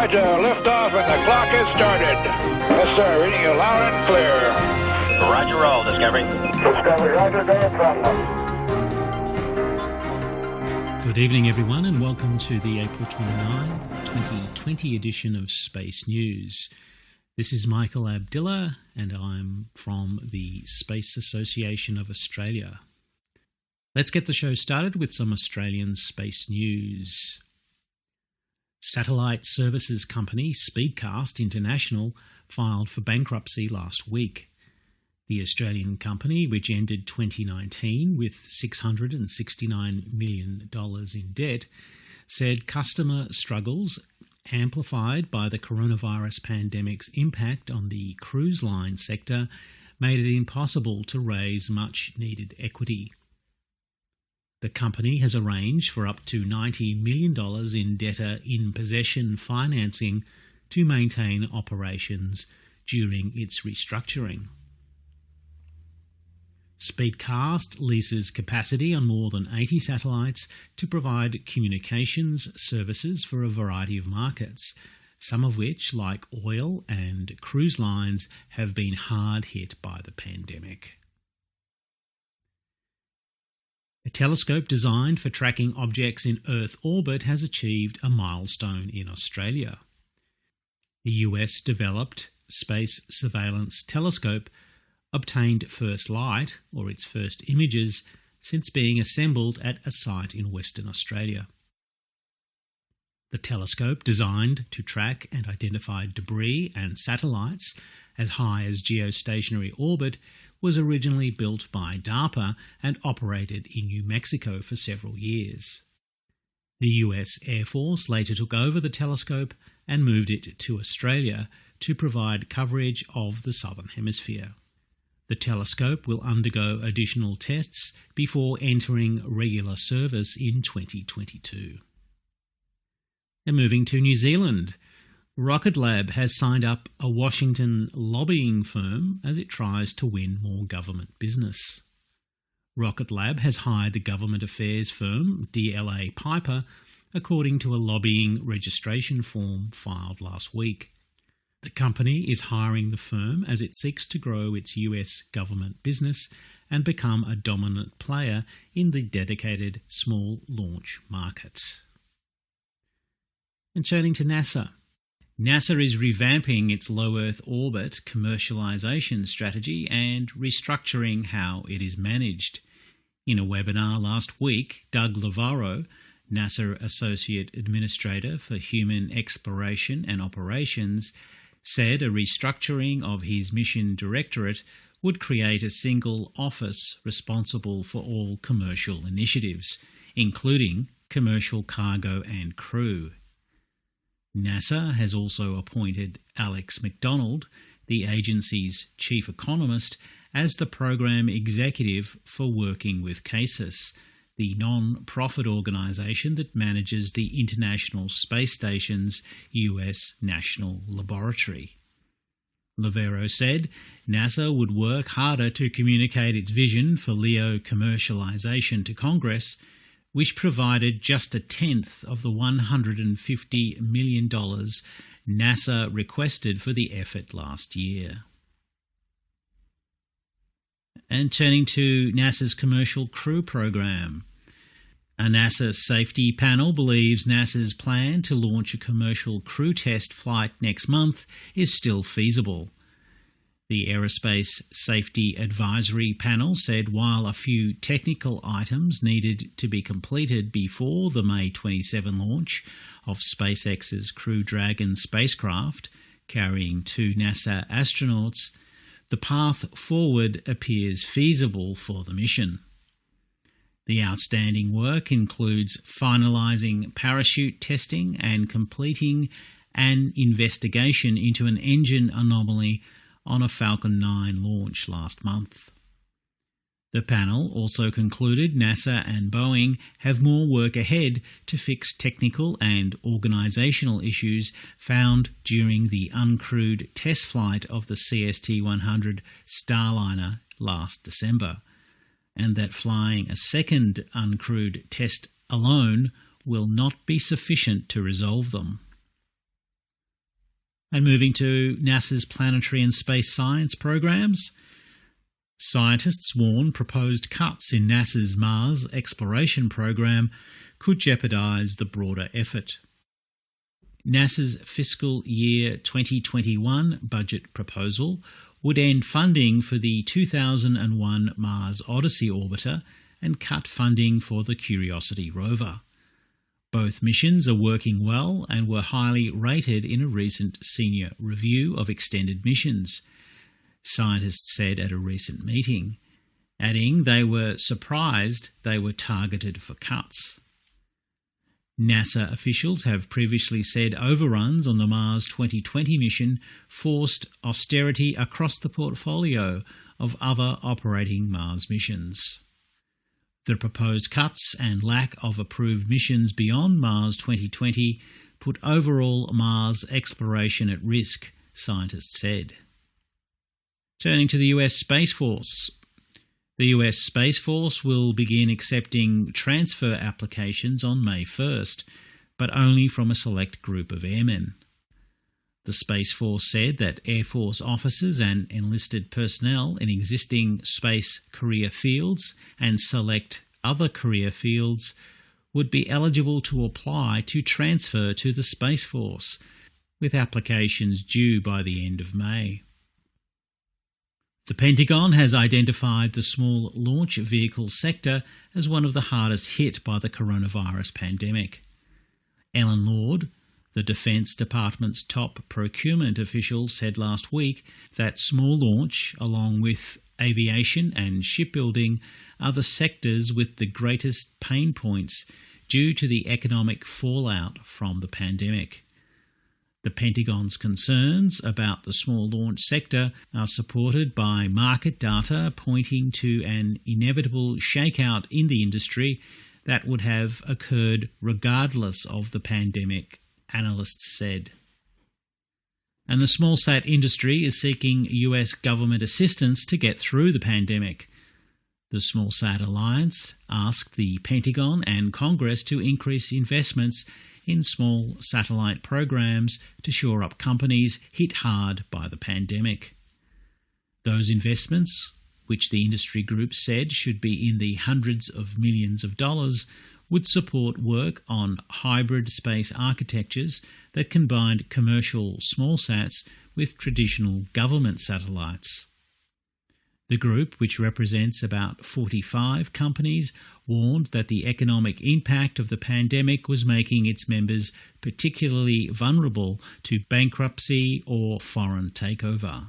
Roger, liftoff and the clock has started. Yes, sir, reading you loud and clear. Roger, roll, Discovery. Discovery, roger, go from them. Good evening, everyone, and welcome to the April 29, 2020 edition of Space News. This is Michael Abdillah, and I'm from the Space Association of Australia. Let's get the show started with some Australian space news. Satellite services company Speedcast International filed for bankruptcy last week. The Australian company, which ended 2019 with $669 million in debt, said customer struggles amplified by the coronavirus pandemic's impact on the cruise line sector made it impossible to raise much-needed equity. The company has arranged for up to $90 million in debtor-in-possession financing to maintain operations during its restructuring. Speedcast leases capacity on more than 80 satellites to provide communications services for a variety of markets, some of which, like oil and cruise lines, have been hard hit by the pandemic. A telescope designed for tracking objects in Earth orbit has achieved a milestone in Australia. The US-developed Space Surveillance Telescope obtained first light, or its first images, since being assembled at a site in Western Australia. The telescope, designed to track and identify debris and satellites as high as geostationary orbit, was originally built by DARPA and operated in New Mexico for several years. The US Air Force later took over the telescope and moved it to Australia to provide coverage of the Southern Hemisphere. The telescope will undergo additional tests before entering regular service in 2022. And moving to New Zealand, Rocket Lab has signed up a Washington lobbying firm as it tries to win more government business. Rocket Lab has hired the government affairs firm DLA Piper, according to a lobbying registration form filed last week. The company is hiring the firm as it seeks to grow its US government business and become a dominant player in the dedicated small launch market. And turning to NASA. NASA is revamping its low Earth orbit commercialization strategy and restructuring how it is managed. In a webinar last week, Doug Lavaro, NASA Associate Administrator for Human Exploration and Operations, said a restructuring of his mission directorate would create a single office responsible for all commercial initiatives, including commercial cargo and crew. NASA has also appointed Alex McDonald, the agency's chief economist, as the program executive for Working with CASIS, the non-profit organisation that manages the International Space Station's US National Laboratory. Lavero said NASA would work harder to communicate its vision for LEO commercialisation to Congress, which provided just a tenth of the $150 million NASA requested for the effort last year. And turning to NASA's Commercial Crew Program. A NASA safety panel believes NASA's plan to launch a commercial crew test flight next month is still feasible. The Aerospace Safety Advisory Panel said while a few technical items needed to be completed before the May 27 launch of SpaceX's Crew Dragon spacecraft, carrying 2 NASA astronauts, the path forward appears feasible for the mission. The outstanding work includes finalising parachute testing and completing an investigation into an engine anomaly on a Falcon 9 launch last month. The panel also concluded NASA and Boeing have more work ahead to fix technical and organisational issues found during the uncrewed test flight of the CST-100 Starliner last December, and that flying a second uncrewed test alone will not be sufficient to resolve them. And moving to NASA's planetary and space science programs, scientists warn proposed cuts in NASA's Mars exploration program could jeopardise the broader effort. NASA's fiscal year 2021 budget proposal would end funding for the 2001 Mars Odyssey orbiter and cut funding for the Curiosity rover. Both missions are working well and were highly rated in a recent senior review of extended missions, scientists said at a recent meeting, adding they were surprised they were targeted for cuts. NASA officials have previously said overruns on the Mars 2020 mission forced austerity across the portfolio of other operating Mars missions. The proposed cuts and lack of approved missions beyond Mars 2020 put overall Mars exploration at risk, scientists said. Turning to the US Space Force. The US Space Force will begin accepting transfer applications on May 1st, but only from a select group of airmen. The Space Force said that Air Force officers and enlisted personnel in existing space career fields and select other career fields would be eligible to apply to transfer to the Space Force, with applications due by the end of May. The Pentagon has identified the small launch vehicle sector as one of the hardest hit by the coronavirus pandemic. Ellen Lord, the Defense Department's top procurement official, said last week that small launch, along with aviation and shipbuilding, are the sectors with the greatest pain points due to the economic fallout from the pandemic. The Pentagon's concerns about the small launch sector are supported by market data pointing to an inevitable shakeout in the industry that would have occurred regardless of the pandemic, analysts said. And the smallsat industry is seeking US government assistance to get through the pandemic. The Smallsat Alliance asked the Pentagon and Congress to increase investments in small satellite programs to shore up companies hit hard by the pandemic. Those investments, which the industry group said should be in the hundreds of millions of dollars, would support work on hybrid space architectures that combined commercial smallsats with traditional government satellites. The group, which represents about 45 companies, warned that the economic impact of the pandemic was making its members particularly vulnerable to bankruptcy or foreign takeover.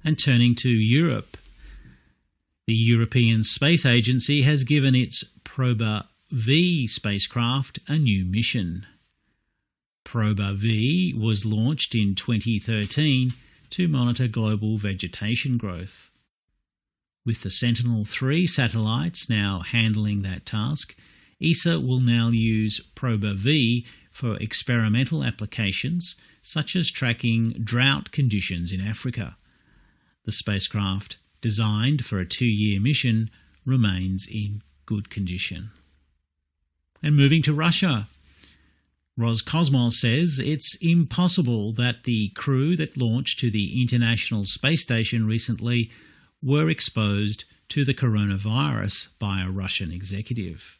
And turning to Europe, the European Space Agency has given its Proba-V spacecraft a new mission. Proba-V was launched in 2013 to monitor global vegetation growth. With the Sentinel-3 satellites now handling that task, ESA will now use Proba-V for experimental applications such as tracking drought conditions in Africa. The spacecraft, designed for a 2-year mission, remains in good condition. And moving to Russia, Roscosmos says it's impossible that the crew that launched to the International Space Station recently were exposed to the coronavirus by a Russian executive.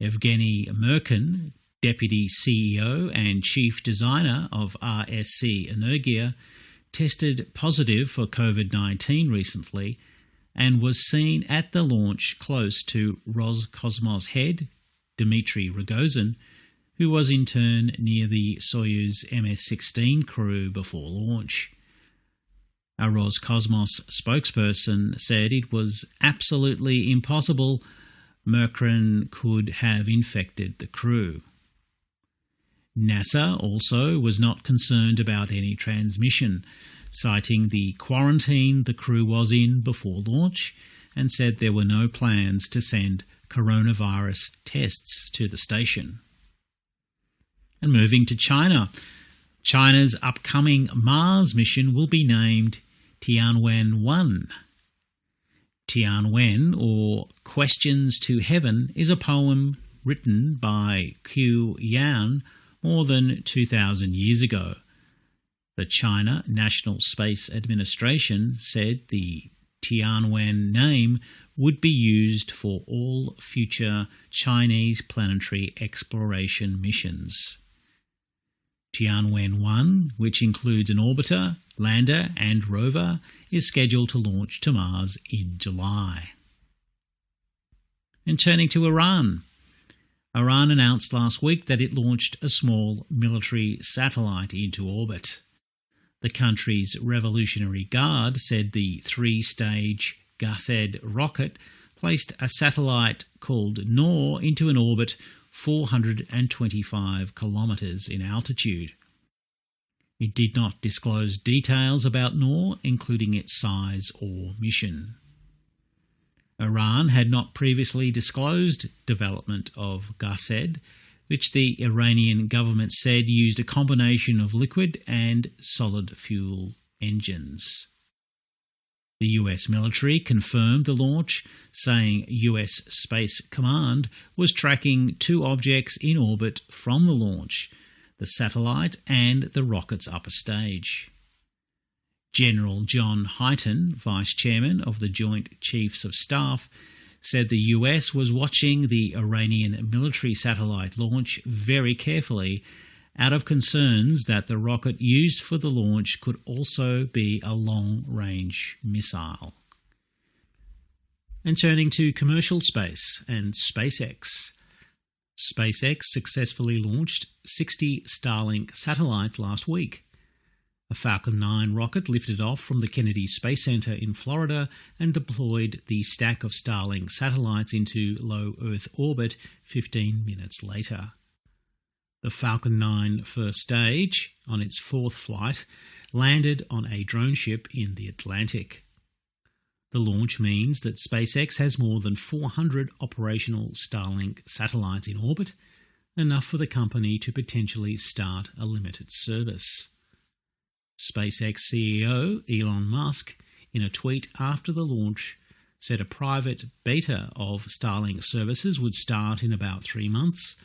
Evgeny Merkin, Deputy CEO and Chief Designer of RSC Energia, tested positive for COVID-19 recently and was seen at the launch close to Roscosmos head, Dmitry Rogozin, who was in turn near the Soyuz MS-16 crew before launch. A Roscosmos spokesperson said it was absolutely impossible Merkin could have infected the crew. NASA also was not concerned about any transmission, citing the quarantine the crew was in before launch, and said there were no plans to send coronavirus tests to the station. And moving to China, China's upcoming Mars mission will be named Tianwen-1. Tianwen, or Questions to Heaven, is a poem written by Qiu Yan more than 2,000 years ago. The China National Space Administration said the Tianwen name would be used for all future Chinese planetary exploration missions. Tianwen-1, which includes an orbiter, lander and rover, is scheduled to launch to Mars in July. And turning to Iran. Iran announced last week that it launched a small military satellite into orbit. The country's Revolutionary Guard said the three-stage Ghased rocket placed a satellite called Noor into an orbit 425 kilometres in altitude. It did not disclose details about Noor, including its size or mission. Iran had not previously disclosed development of Ghased, which the Iranian government said used a combination of liquid and solid fuel engines. The US military confirmed the launch, saying US Space Command was tracking two objects in orbit from the launch, the satellite and the rocket's upper stage. General John Hyten, Vice Chairman of the Joint Chiefs of Staff, said the US was watching the Iranian military satellite launch very carefully out of concerns that the rocket used for the launch could also be a long-range missile. And turning to commercial space and SpaceX. SpaceX successfully launched 60 Starlink satellites last week. A Falcon 9 rocket lifted off from the Kennedy Space Center in Florida and deployed the stack of Starlink satellites into low Earth orbit 15 minutes later. The Falcon 9 first stage, on its fourth flight, landed on a drone ship in the Atlantic. The launch means that SpaceX has more than 400 operational Starlink satellites in orbit, enough for the company to potentially start a limited service. SpaceX CEO Elon Musk, in a tweet after the launch, said a private beta of Starlink services would start in about 3 months,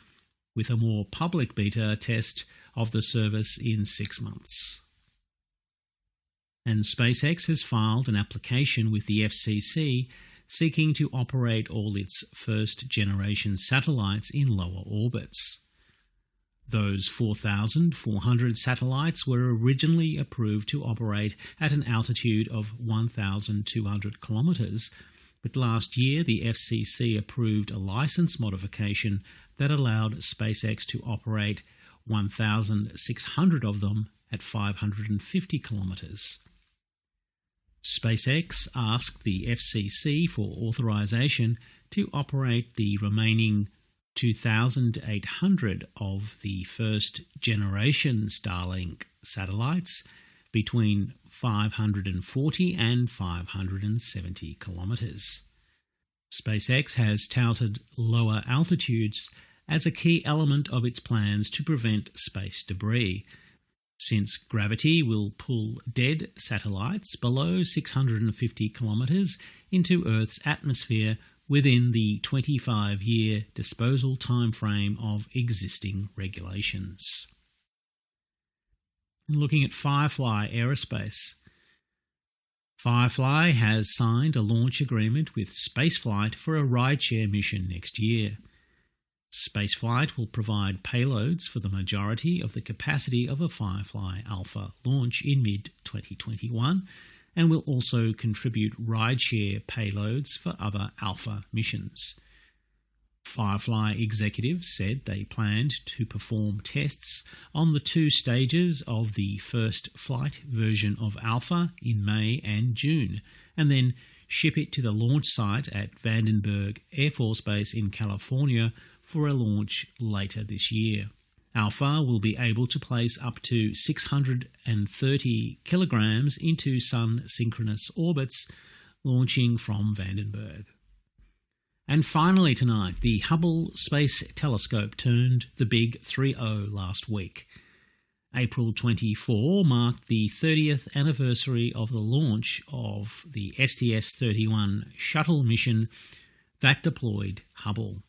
with a more public beta test of the service in 6 months. And SpaceX has filed an application with the FCC seeking to operate all its first-generation satellites in lower orbits. Those 4,400 satellites were originally approved to operate at an altitude of 1,200 kilometres, but last year the FCC approved a license modification that allowed SpaceX to operate 1,600 of them at 550 kilometres. SpaceX asked the FCC for authorization to operate the remaining 2,800 of the first-generation Starlink satellites between 540 and 570 kilometres. SpaceX has touted lower altitudes as a key element of its plans to prevent space debris, since gravity will pull dead satellites below 650 kilometres into Earth's atmosphere within the 25-year disposal timeframe of existing regulations. Looking at Firefly Aerospace. Firefly has signed a launch agreement with Spaceflight for a rideshare mission next year. Spaceflight will provide payloads for the majority of the capacity of a Firefly Alpha launch in mid-2021 and will also contribute rideshare payloads for other Alpha missions. Firefly executives said they planned to perform tests on the 2 stages of the first flight version of Alpha in May and June, and then ship it to the launch site at Vandenberg Air Force Base in California for a launch later this year. Alpha will be able to place up to 630 kilograms into Sun synchronous orbits, launching from Vandenberg. And finally tonight, the Hubble Space Telescope turned the big 3-0 last week. April 24 marked the 30th anniversary of the launch of the STS-31 shuttle mission that deployed Hubble.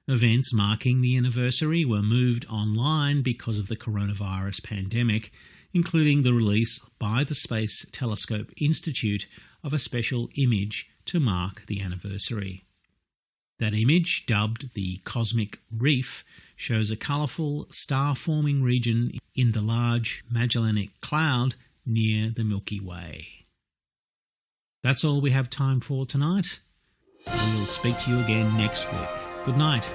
Events marking the anniversary were moved online because of the coronavirus pandemic, including the release by the Space Telescope Institute of a special image to mark the anniversary. That image, dubbed the Cosmic Reef, shows a colourful star-forming region in the Large Magellanic Cloud near the Milky Way. That's all we have time for tonight. We'll speak to you again next week. Good night.